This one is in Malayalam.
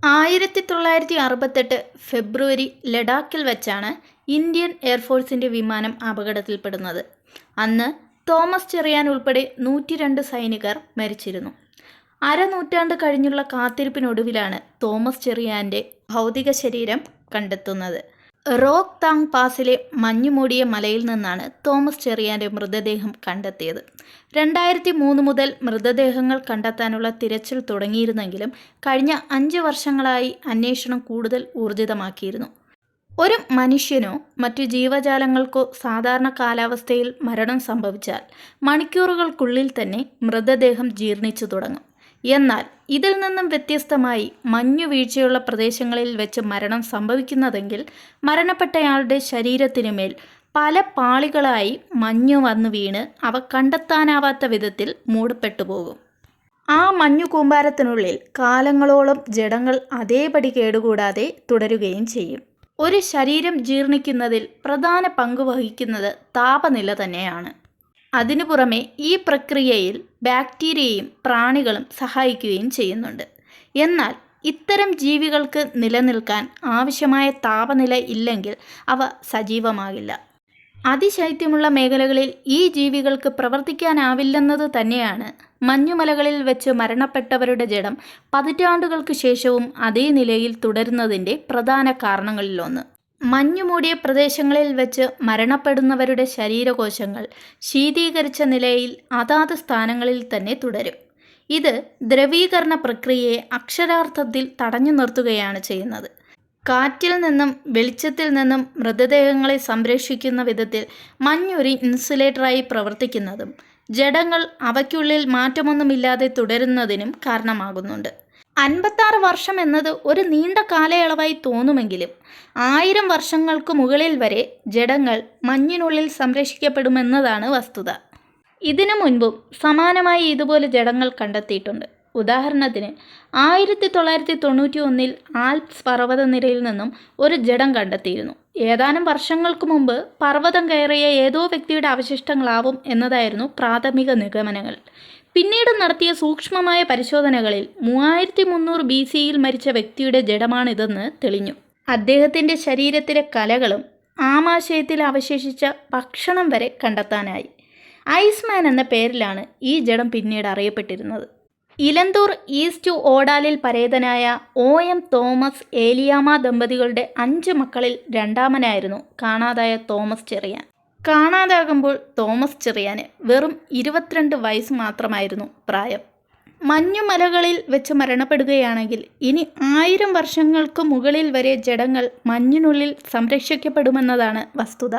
1968 ഫെബ്രുവരി ലഡാക്കിൽ വെച്ചാണ് ഇന്ത്യൻ എയർഫോഴ്സിൻ്റെ വിമാനം അപകടത്തിൽപ്പെടുന്നത്. അന്ന് തോമസ് ചെറിയാൻ ഉൾപ്പെടെ 102 സൈനികർ മരിച്ചിരുന്നു. അരനൂറ്റാണ്ട് കഴിഞ്ഞുള്ള കാത്തിരിപ്പിനൊടുവിലാണ് തോമസ് ചെറിയാൻ്റെ ഭൗതിക ശരീരം കണ്ടെത്തുന്നത്. റോക്ക് താങ് പാസിലെ മഞ്ഞുമൂടിയ മലയിൽ നിന്നാണ് തോമസ് ചെറിയാൻ്റെ മൃതദേഹം കണ്ടെത്തിയത്. 2003 മുതൽ മൃതദേഹങ്ങൾ കണ്ടെത്താനുള്ള തിരച്ചിൽ തുടങ്ങിയിരുന്നെങ്കിലും കഴിഞ്ഞ 5 വർഷങ്ങളായി അന്വേഷണം കൂടുതൽ ഊർജിതമാക്കിയിരുന്നു. ഒരു മനുഷ്യനോ മറ്റു ജീവജാലങ്ങൾക്കോ സാധാരണ കാലാവസ്ഥയിൽ മരണം സംഭവിച്ചാൽ മണിക്കൂറുകൾക്കുള്ളിൽ തന്നെ മൃതദേഹം ജീർണിച്ചു തുടങ്ങും. എന്നാൽ ഇതിൽ നിന്നും വ്യത്യസ്തമായി മഞ്ഞുവീഴ്ചയുള്ള പ്രദേശങ്ങളിൽ വെച്ച് മരണം സംഭവിക്കുന്നതെങ്കിൽ മരണപ്പെട്ടയാളുടെ ശരീരത്തിനുമേൽ പല പാളികളായി മഞ്ഞു വന്നു വീണ് അവ കണ്ടെത്താനാവാത്ത വിധത്തിൽ മൂടപ്പെട്ടുപോകും. ആ മഞ്ഞു കൂമ്പാരത്തിനുള്ളിൽ കാലങ്ങളോളം ജഡങ്ങൾ അതേപടി കേടുകൂടാതെ തുടരുകയും ചെയ്യും. ഒരു ശരീരം ജീർണിക്കുന്നതിൽ പ്രധാന പങ്ക് വഹിക്കുന്നത് താപനില തന്നെയാണ്. അതിനു പുറമെ ഈ പ്രക്രിയയിൽ ബാക്ടീരിയയും പ്രാണികളും സഹായിക്കുകയും ചെയ്യുന്നുണ്ട്. എന്നാൽ ഇത്തരം ജീവികൾക്ക് നിലനിൽക്കാൻ ആവശ്യമായ താപനില ഇല്ലെങ്കിൽ അവ സജീവമാകില്ല. അതിശൈത്യമുള്ള മേഖലകളിൽ ഈ ജീവികൾക്ക് പ്രവർത്തിക്കാനാവില്ലെന്നത് തന്നെയാണ് മഞ്ഞുമലകളിൽ വെച്ച് മരണപ്പെട്ടവരുടെ ജഡം പതിറ്റാണ്ടുകൾക്ക് ശേഷവും അതേ നിലയിൽ തുടരുന്നതിൻ്റെ പ്രധാന കാരണങ്ങളിലൊന്ന്. മഞ്ഞുമൂടിയ പ്രദേശങ്ങളിൽ വെച്ച് മരണപ്പെടുന്നവരുടെ ശരീരകോശങ്ങൾ ശീതീകരിച്ച നിലയിൽ അതാത് സ്ഥാനങ്ങളിൽ തന്നെ തുടരും. ഇത് ദ്രവീകരണ പ്രക്രിയയെ അക്ഷരാർത്ഥത്തിൽ തടഞ്ഞു നിർത്തുകയാണ് ചെയ്യുന്നത്. കാറ്റിൽ നിന്നും വെളിച്ചത്തിൽ നിന്നും മൃതദേഹങ്ങളെ സംരക്ഷിക്കുന്ന വിധത്തിൽ മഞ്ഞൊരു ഇൻസുലേറ്ററായി പ്രവർത്തിക്കുന്നതും ജഡങ്ങൾ അവയ്ക്കുള്ളിൽ മാറ്റമൊന്നുമില്ലാതെ തുടരുന്നതിനും കാരണമാകുന്നുണ്ട്. 56 വർഷം എന്നത് ഒരു നീണ്ട കാലയളവായി തോന്നുമെങ്കിലും 1000 വർഷങ്ങൾക്ക് മുകളിൽ വരെ ജഡങ്ങൾ മഞ്ഞിനുള്ളിൽ സംരക്ഷിക്കപ്പെടുമെന്നതാണ് വസ്തുത. ഇതിനു മുൻപും സമാനമായി ഇതുപോലെ ജഡങ്ങൾ കണ്ടെത്തിയിട്ടുണ്ട്. ഉദാഹരണത്തിന് 1991 ആൽപ്സ് പർവ്വതനിരയിൽ നിന്നും ഒരു ജഡം കണ്ടെത്തിയിരുന്നു. ഏതാനും വർഷങ്ങൾക്ക് മുമ്പ് പർവ്വതം കയറിയ ഏതോ വ്യക്തിയുടെ അവശിഷ്ടങ്ങളാവും എന്നതായിരുന്നു പ്രാഥമിക നിഗമനങ്ങൾ. പിന്നീട് നടത്തിയ സൂക്ഷ്മമായ പരിശോധനകളിൽ 3300 BCയിൽ മരിച്ച വ്യക്തിയുടെ ജഡമാണിതെന്ന് തെളിഞ്ഞു. അദ്ദേഹത്തിൻ്റെ ശരീരത്തിലെ കലകളും ആമാശയത്തിൽ അവശേഷിച്ച ഭക്ഷണം വരെ കണ്ടെത്താനായി. ഐസ്മാൻ എന്ന പേരിലാണ് ഈ ജഡം പിന്നീട് അറിയപ്പെട്ടിരുന്നത്. ഇലന്തൂർ ഈസ്റ്റ് ഓടാലിൽ പരേതനായ OM തോമസ് ഏലിയാമ്മ ദമ്പതികളുടെ 5 മക്കളിൽ രണ്ടാമനായിരുന്നു കാണാതായ തോമസ് ചെറിയാൻ. കാണാതാകുമ്പോൾ തോമസ് ചെറിയാന് വെറും 22 വയസ്സ് മാത്രമായിരുന്നു പ്രായം. മഞ്ഞുമലകളിൽ വെച്ച് മരണപ്പെടുകയാണെങ്കിൽ ഇനി 1000 വർഷങ്ങൾക്ക് മുകളിൽ വരെ ജഡങ്ങൾ മഞ്ഞിനുള്ളിൽ സംരക്ഷിക്കപ്പെടുമെന്നതാണ് വസ്തുത.